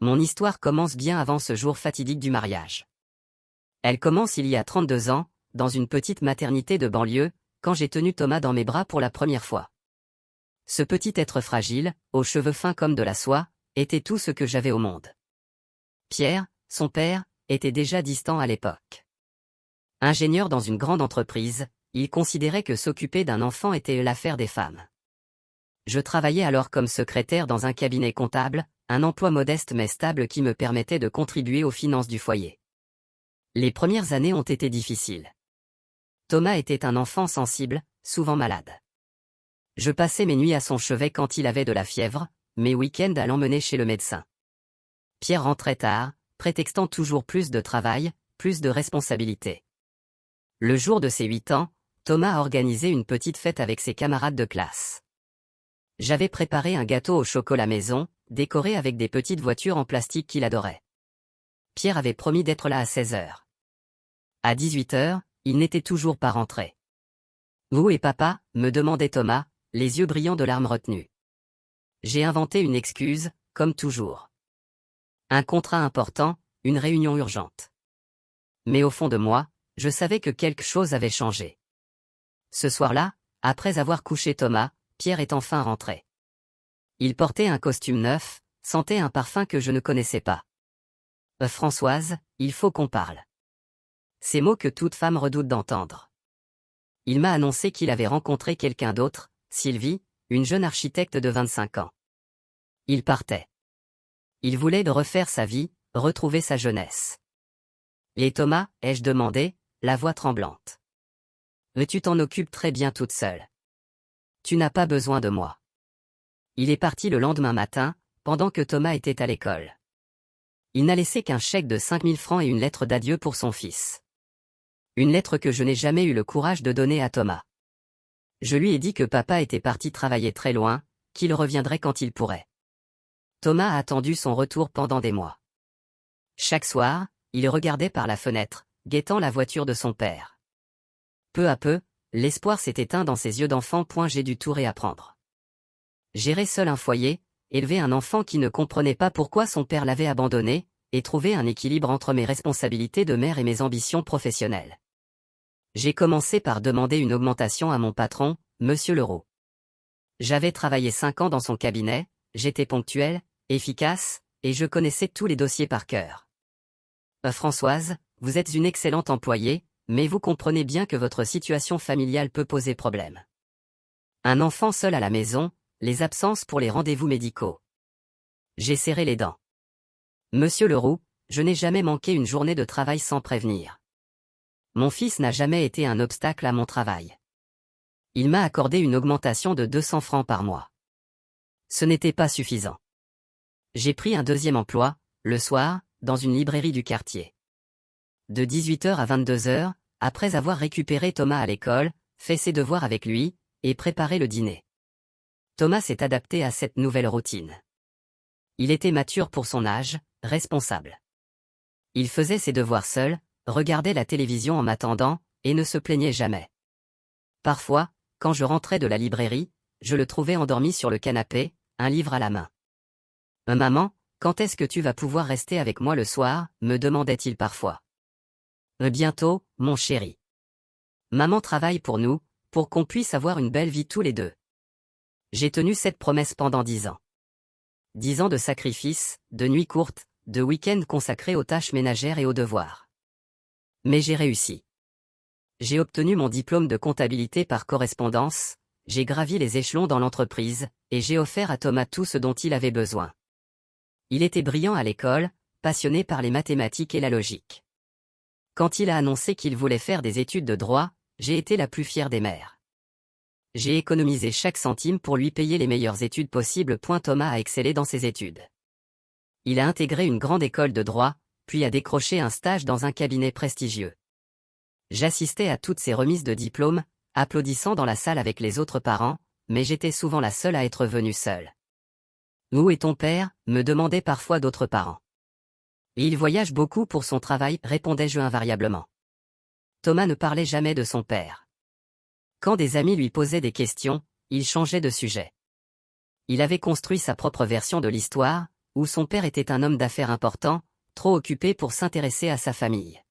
Mon histoire commence bien avant ce jour fatidique du mariage. Elle commence il y a 32 ans, dans une petite maternité de banlieue, quand j'ai tenu Thomas dans mes bras pour la première fois. Ce petit être fragile, aux cheveux fins comme de la soie, était tout ce que j'avais au monde. Pierre, son père, était déjà distant à l'époque. Ingénieur dans une grande entreprise, il considérait que s'occuper d'un enfant était l'affaire des femmes. Je travaillais alors comme secrétaire dans un cabinet comptable, un emploi modeste mais stable qui me permettait de contribuer aux finances du foyer. Les premières années ont été difficiles. Thomas était un enfant sensible, souvent malade. Je passais mes nuits à son chevet quand il avait de la fièvre, mes week-ends à l'emmener chez le médecin. Pierre rentrait tard, prétextant toujours plus de travail, plus de responsabilités. Le jour de ses 8 ans, Thomas a organisé une petite fête avec ses camarades de classe. J'avais préparé un gâteau au chocolat maison, décoré avec des petites voitures en plastique qu'il adorait. Pierre avait promis d'être là à 16 heures. À 18 heures, il n'était toujours pas rentré. « Où est papa ?» me demandait Thomas, les yeux brillants de larmes retenues. J'ai inventé une excuse, comme toujours. Un contrat important, une réunion urgente. Mais au fond de moi, je savais que quelque chose avait changé. Ce soir-là, après avoir couché Thomas, Pierre est enfin rentré. Il portait un costume neuf, sentait un parfum que je ne connaissais pas. « Françoise, il faut qu'on parle. » Ces mots que toute femme redoute d'entendre. Il m'a annoncé qu'il avait rencontré quelqu'un d'autre, Sylvie, une jeune architecte de 25 ans. Il partait. Il voulait de refaire sa vie, retrouver sa jeunesse. « Et Thomas ?» ai-je demandé, la voix tremblante. « Tu t'en occupes très bien toute seule. Tu n'as pas besoin de moi. » Il est parti le lendemain matin, pendant que Thomas était à l'école. Il n'a laissé qu'un chèque de 5000 francs et une lettre d'adieu pour son fils. Une lettre que je n'ai jamais eu le courage de donner à Thomas. Je lui ai dit que papa était parti travailler très loin, qu'il reviendrait quand il pourrait. Thomas a attendu son retour pendant des mois. Chaque soir, il regardait par la fenêtre, guettant la voiture de son père. Peu à peu, l'espoir s'est éteint dans ses yeux d'enfant. J'ai dû tout réapprendre. Gérer seul un foyer, élever un enfant qui ne comprenait pas pourquoi son père l'avait abandonné, et trouver un équilibre entre mes responsabilités de mère et mes ambitions professionnelles. J'ai commencé par demander une augmentation à mon patron, Monsieur Leroux. J'avais travaillé 5 ans dans son cabinet, j'étais ponctuel, efficace, et je connaissais tous les dossiers par cœur. « Françoise, vous êtes une excellente employée, mais vous comprenez bien que votre situation familiale peut poser problème. Un enfant seul à la maison, les absences pour les rendez-vous médicaux. » J'ai serré les dents. « Monsieur Leroux, je n'ai jamais manqué une journée de travail sans prévenir. Mon fils n'a jamais été un obstacle à mon travail. Il m'a accordé une augmentation de 200 francs par mois. Ce n'était pas suffisant. J'ai pris un deuxième emploi, le soir, dans une librairie du quartier. De 18h à 22h, après avoir récupéré Thomas à l'école, fait ses devoirs avec lui, et préparé le dîner. Thomas s'est adapté à cette nouvelle routine. Il était mature pour son âge, responsable. Il faisait ses devoirs seul, regardait la télévision en m'attendant, et ne se plaignait jamais. Parfois, quand je rentrais de la librairie, je le trouvais endormi sur le canapé, un livre à la main. « Maman, quand est-ce que tu vas pouvoir rester avec moi le soir ?» me demandait-il parfois. « Bientôt, mon chéri. Maman travaille pour nous, pour qu'on puisse avoir une belle vie tous les deux. » J'ai tenu cette promesse pendant 10 ans. 10 ans de sacrifices, de nuits courtes, de week-ends consacrés aux tâches ménagères et aux devoirs. Mais j'ai réussi. J'ai obtenu mon diplôme de comptabilité par correspondance, j'ai gravi les échelons dans l'entreprise, et j'ai offert à Thomas tout ce dont il avait besoin. Il était brillant à l'école, passionné par les mathématiques et la logique. Quand il a annoncé qu'il voulait faire des études de droit, j'ai été la plus fière des mères. J'ai économisé chaque centime pour lui payer les meilleures études possibles. Thomas a excellé dans ses études. Il a intégré une grande école de droit, puis a décroché un stage dans un cabinet prestigieux. J'assistais à toutes ces remises de diplômes, applaudissant dans la salle avec les autres parents, mais j'étais souvent la seule à être venue seule. « Où est ton père ?» me demandaient parfois d'autres parents. « Il voyage beaucoup pour son travail », répondais-je invariablement. Thomas ne parlait jamais de son père. Quand des amis lui posaient des questions, il changeait de sujet. Il avait construit sa propre version de l'histoire, où son père était un homme d'affaires important, trop occupé pour s'intéresser à sa famille.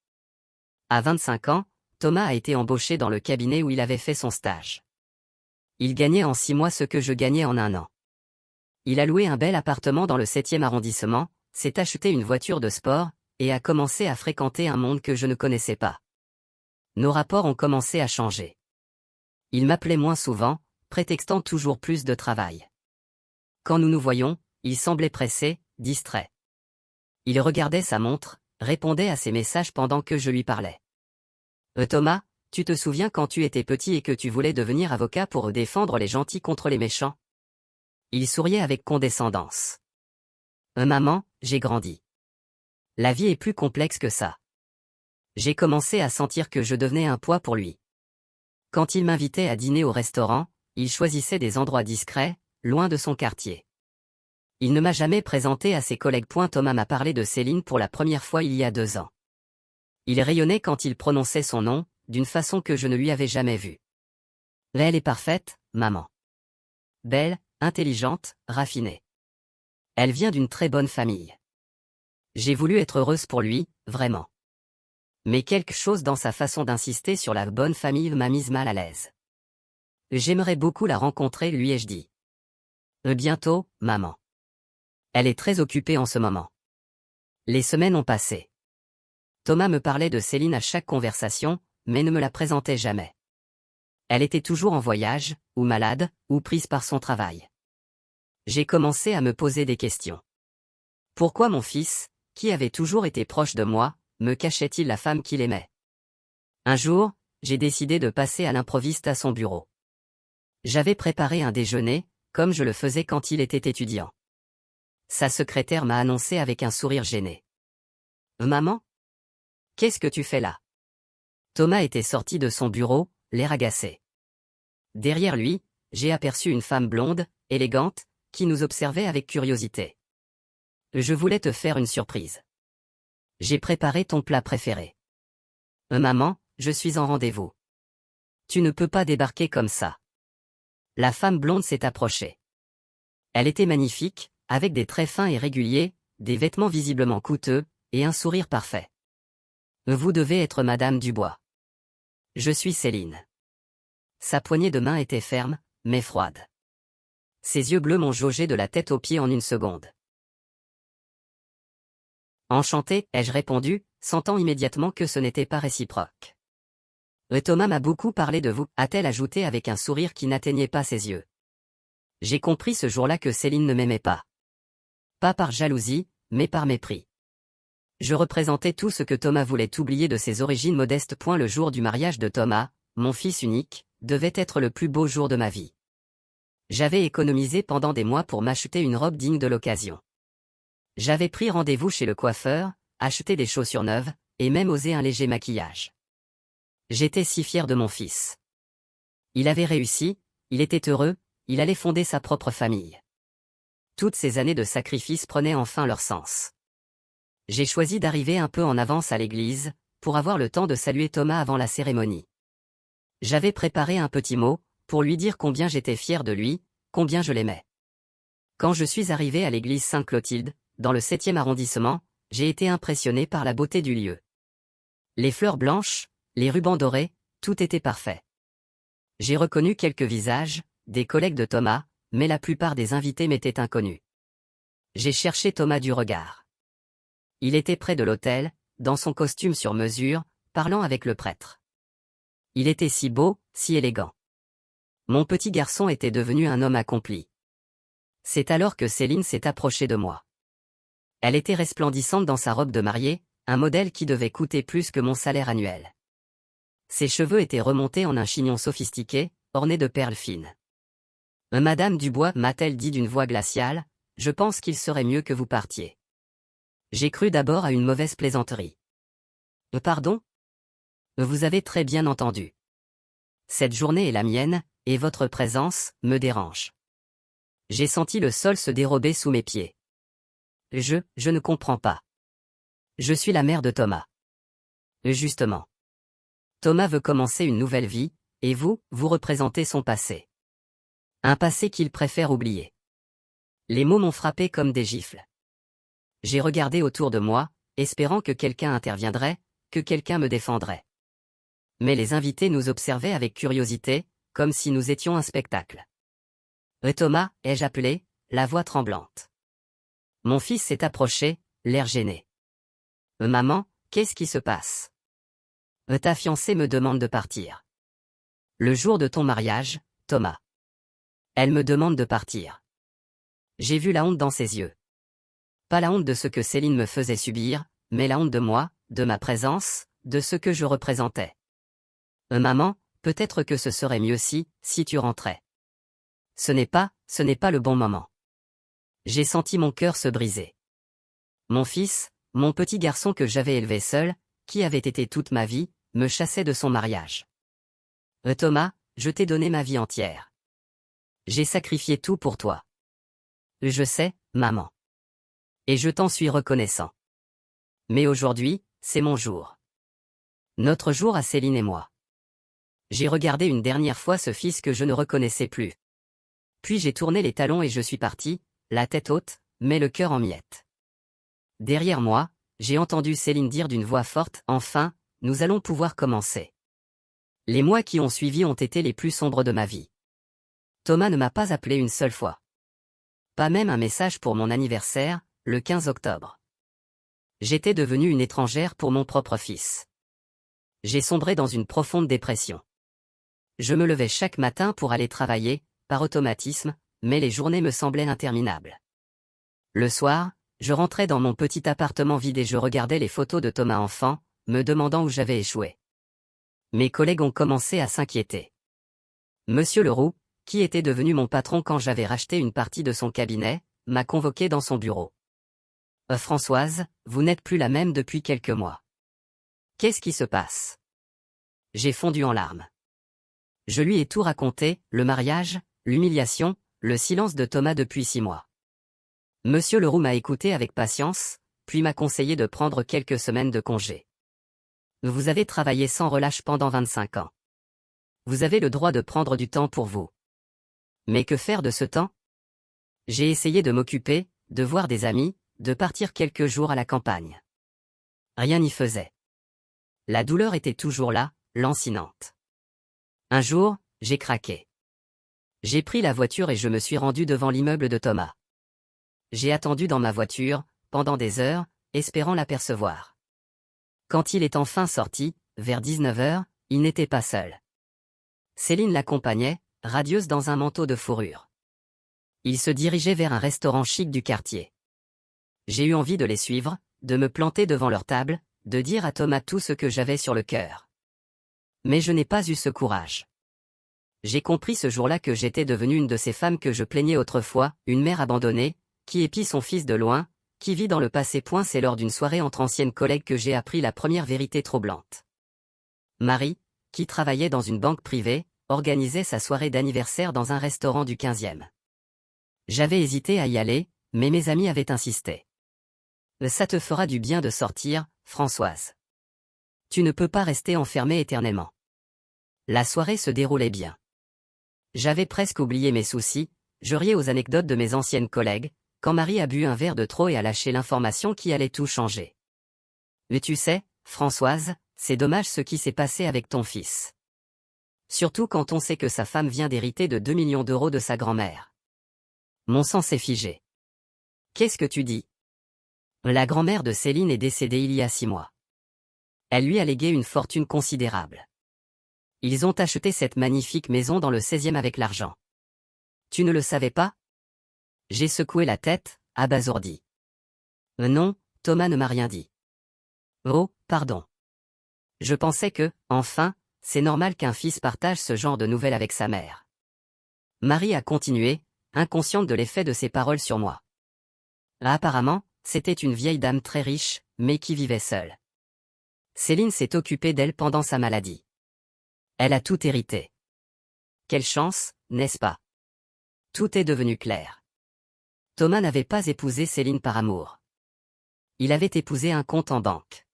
À 25 ans, Thomas a été embauché dans le cabinet où il avait fait son stage. Il gagnait en 6 mois ce que je gagnais en 1 an. Il a loué un bel appartement dans le 7e arrondissement, s'est acheté une voiture de sport, et a commencé à fréquenter un monde que je ne connaissais pas. Nos rapports ont commencé à changer. Il m'appelait moins souvent, prétextant toujours plus de travail. Quand nous nous voyions, il semblait pressé, distrait. Il regardait sa montre, répondait à ses messages pendant que je lui parlais. Thomas, tu te souviens quand tu étais petit et que tu voulais devenir avocat pour défendre les gentils contre les méchants? Il souriait avec condescendance. Maman, j'ai grandi. La vie est plus complexe que ça. J'ai commencé à sentir que je devenais un poids pour lui. Quand il m'invitait à dîner au restaurant, il choisissait des endroits discrets, loin de son quartier. Il ne m'a jamais présenté à ses collègues. Thomas m'a parlé de Céline pour la première fois il y a 2 ans. Il rayonnait quand il prononçait son nom, d'une façon que je ne lui avais jamais vue. Elle est parfaite, maman. Belle, intelligente, raffinée. Elle vient d'une très bonne famille. J'ai voulu être heureuse pour lui, vraiment. Mais quelque chose dans sa façon d'insister sur la bonne famille m'a mise mal à l'aise. J'aimerais beaucoup la rencontrer, lui ai-je dit. Bientôt, maman. Elle est très occupée en ce moment. Les semaines ont passé. Thomas me parlait de Céline à chaque conversation, mais ne me la présentait jamais. Elle était toujours en voyage, ou malade, ou prise par son travail. J'ai commencé à me poser des questions. Pourquoi mon fils, qui avait toujours été proche de moi, me cachait-il la femme qu'il aimait? Un jour, j'ai décidé de passer à l'improviste à son bureau. J'avais préparé un déjeuner, comme je le faisais quand il était étudiant. Sa secrétaire m'a annoncé avec un sourire gêné. Maman? Qu'est-ce que tu fais là? Thomas était sorti de son bureau, l'air agacé. Derrière lui, j'ai aperçu une femme blonde, élégante, qui nous observait avec curiosité. Je voulais te faire une surprise. J'ai préparé ton plat préféré. Maman, je suis en rendez-vous. Tu ne peux pas débarquer comme ça. La femme blonde s'est approchée. Elle était magnifique, avec des traits fins et réguliers, des vêtements visiblement coûteux, et un sourire parfait. Vous devez être Madame Dubois. Je suis Céline. Sa poignée de main était ferme, mais froide. Ses yeux bleus m'ont jaugé de la tête aux pieds en 1 seconde. Enchanté, ai-je répondu, sentant immédiatement que ce n'était pas réciproque. Thomas m'a beaucoup parlé de vous, a-t-elle ajouté avec un sourire qui n'atteignait pas ses yeux. J'ai compris ce jour-là que Céline ne m'aimait pas. Pas par jalousie, mais par mépris. Je représentais tout ce que Thomas voulait oublier de ses origines modestes. Le jour du mariage de Thomas, mon fils unique, devait être le plus beau jour de ma vie. J'avais économisé pendant des mois pour m'acheter une robe digne de l'occasion. J'avais pris rendez-vous chez le coiffeur, acheté des chaussures neuves, et même osé un léger maquillage. J'étais si fier de mon fils. Il avait réussi, il était heureux, il allait fonder sa propre famille. Toutes ces années de sacrifice prenaient enfin leur sens. J'ai choisi d'arriver un peu en avance à l'église, pour avoir le temps de saluer Thomas avant la cérémonie. J'avais préparé un petit mot, pour lui dire combien j'étais fier de lui, combien je l'aimais. Quand je suis arrivé à l'église Sainte-Clotilde, dans le 7e arrondissement, j'ai été impressionné par la beauté du lieu. Les fleurs blanches, les rubans dorés, tout était parfait. J'ai reconnu quelques visages, des collègues de Thomas, mais la plupart des invités m'étaient inconnus. J'ai cherché Thomas du regard. Il était près de l'autel, dans son costume sur mesure, parlant avec le prêtre. Il était si beau, si élégant. Mon petit garçon était devenu un homme accompli. C'est alors que Céline s'est approchée de moi. Elle était resplendissante dans sa robe de mariée, un modèle qui devait coûter plus que mon salaire annuel. Ses cheveux étaient remontés en un chignon sophistiqué, orné de perles fines. Madame Dubois, m'a-t-elle dit d'une voix glaciale, je pense qu'il serait mieux que vous partiez. J'ai cru d'abord à une mauvaise plaisanterie. Pardon? Vous avez très bien entendu. Cette journée est la mienne, et votre présence me dérange. J'ai senti le sol se dérober sous mes pieds. Je ne comprends pas. Je suis la mère de Thomas. Justement. Thomas veut commencer une nouvelle vie, et vous représentez son passé. Un passé qu'il préfère oublier. Les mots m'ont frappé comme des gifles. J'ai regardé autour de moi, espérant que quelqu'un interviendrait, que quelqu'un me défendrait. Mais les invités nous observaient avec curiosité, comme si nous étions un spectacle. Thomas, ai-je appelé, la voix tremblante. Mon fils s'est approché, l'air gêné. Maman, qu'est-ce qui se passe? Ta fiancée me demande de partir. Le jour de ton mariage, Thomas. Elle me demande de partir. J'ai vu la honte dans ses yeux. Pas la honte de ce que Céline me faisait subir, mais la honte de moi, de ma présence, de ce que je représentais. Maman, peut-être que ce serait mieux si tu rentrais. Ce n'est pas le bon moment. J'ai senti mon cœur se briser. Mon fils, mon petit garçon que j'avais élevé seul, qui avait été toute ma vie, me chassait de son mariage. Thomas, je t'ai donné ma vie entière. J'ai sacrifié tout pour toi. Je sais, maman. Et je t'en suis reconnaissant. Mais aujourd'hui, c'est mon jour. Notre jour à Céline et moi. J'ai regardé une dernière fois ce fils que je ne reconnaissais plus. Puis j'ai tourné les talons et je suis parti, la tête haute, mais le cœur en miettes. Derrière moi, j'ai entendu Céline dire d'une voix forte, « Enfin, nous allons pouvoir commencer. » Les mois qui ont suivi ont été les plus sombres de ma vie. Thomas ne m'a pas appelé une seule fois. Pas même un message pour mon anniversaire, le 15 octobre. J'étais devenue une étrangère pour mon propre fils. J'ai sombré dans une profonde dépression. Je me levais chaque matin pour aller travailler, par automatisme, mais les journées me semblaient interminables. Le soir, je rentrais dans mon petit appartement vide et je regardais les photos de Thomas enfant, me demandant où j'avais échoué. Mes collègues ont commencé à s'inquiéter. Monsieur Leroux, qui était devenu mon patron quand j'avais racheté une partie de son cabinet, m'a convoqué dans son bureau. « Françoise, vous n'êtes plus la même depuis quelques mois. Qu'est-ce qui se passe ?» J'ai fondu en larmes. Je lui ai tout raconté, le mariage, l'humiliation, le silence de Thomas depuis 6 mois. Monsieur Leroux m'a écouté avec patience, puis m'a conseillé de prendre quelques semaines de congé. Vous avez travaillé sans relâche pendant 25 ans. Vous avez le droit de prendre du temps pour vous. Mais que faire de ce temps? J'ai essayé de m'occuper, de voir des amis, de partir quelques jours à la campagne. Rien n'y faisait. La douleur était toujours là, lancinante. Un jour, j'ai craqué. J'ai pris la voiture et je me suis rendu devant l'immeuble de Thomas. J'ai attendu dans ma voiture, pendant des heures, espérant l'apercevoir. Quand il est enfin sorti, vers 19 h, il n'était pas seul. Céline l'accompagnait, radieuse dans un manteau de fourrure. Il se dirigeait vers un restaurant chic du quartier. J'ai eu envie de les suivre, de me planter devant leur table, de dire à Thomas tout ce que j'avais sur le cœur. Mais je n'ai pas eu ce courage. J'ai compris ce jour-là que j'étais devenue une de ces femmes que je plaignais autrefois, une mère abandonnée, qui épie son fils de loin, qui vit dans le passé. C'est lors d'une soirée entre anciennes collègues que j'ai appris la première vérité troublante. Marie, qui travaillait dans une banque privée, organisait sa soirée d'anniversaire dans un restaurant du 15e. J'avais hésité à y aller, mais mes amis avaient insisté. Ça te fera du bien de sortir, Françoise. Tu ne peux pas rester enfermée éternellement. La soirée se déroulait bien. J'avais presque oublié mes soucis, je riais aux anecdotes de mes anciennes collègues, quand Marie a bu un verre de trop et a lâché l'information qui allait tout changer. Mais tu sais, Françoise, c'est dommage ce qui s'est passé avec ton fils. Surtout quand on sait que sa femme vient d'hériter de 2 millions d'euros de sa grand-mère. Mon sang s'est figé. Qu'est-ce que tu dis? La grand-mère de Céline est décédée il y a 6 mois. Elle lui a légué une fortune considérable. Ils ont acheté cette magnifique maison dans le 16e avec l'argent. Tu ne le savais pas? J'ai secoué la tête, abasourdi. Non, Thomas ne m'a rien dit. Oh, pardon. Je pensais que, enfin, c'est normal qu'un fils partage ce genre de nouvelles avec sa mère. Marie a continué, inconsciente de l'effet de ses paroles sur moi. Apparemment, c'était une vieille dame très riche, mais qui vivait seule. Céline s'est occupée d'elle pendant sa maladie. Elle a tout hérité. Quelle chance, n'est-ce pas? Tout est devenu clair. Thomas n'avait pas épousé Céline par amour. Il avait épousé un compte en banque.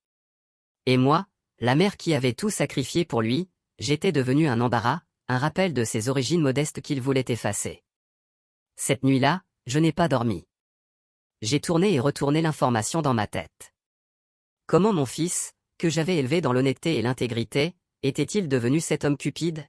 Et moi, la mère qui avait tout sacrifié pour lui, j'étais devenue un embarras, un rappel de ses origines modestes qu'il voulait effacer. Cette nuit-là, je n'ai pas dormi. J'ai tourné et retourné l'information dans ma tête. Comment mon fils, que j'avais élevé dans l'honnêteté et l'intégrité, était-il devenu cet homme cupide?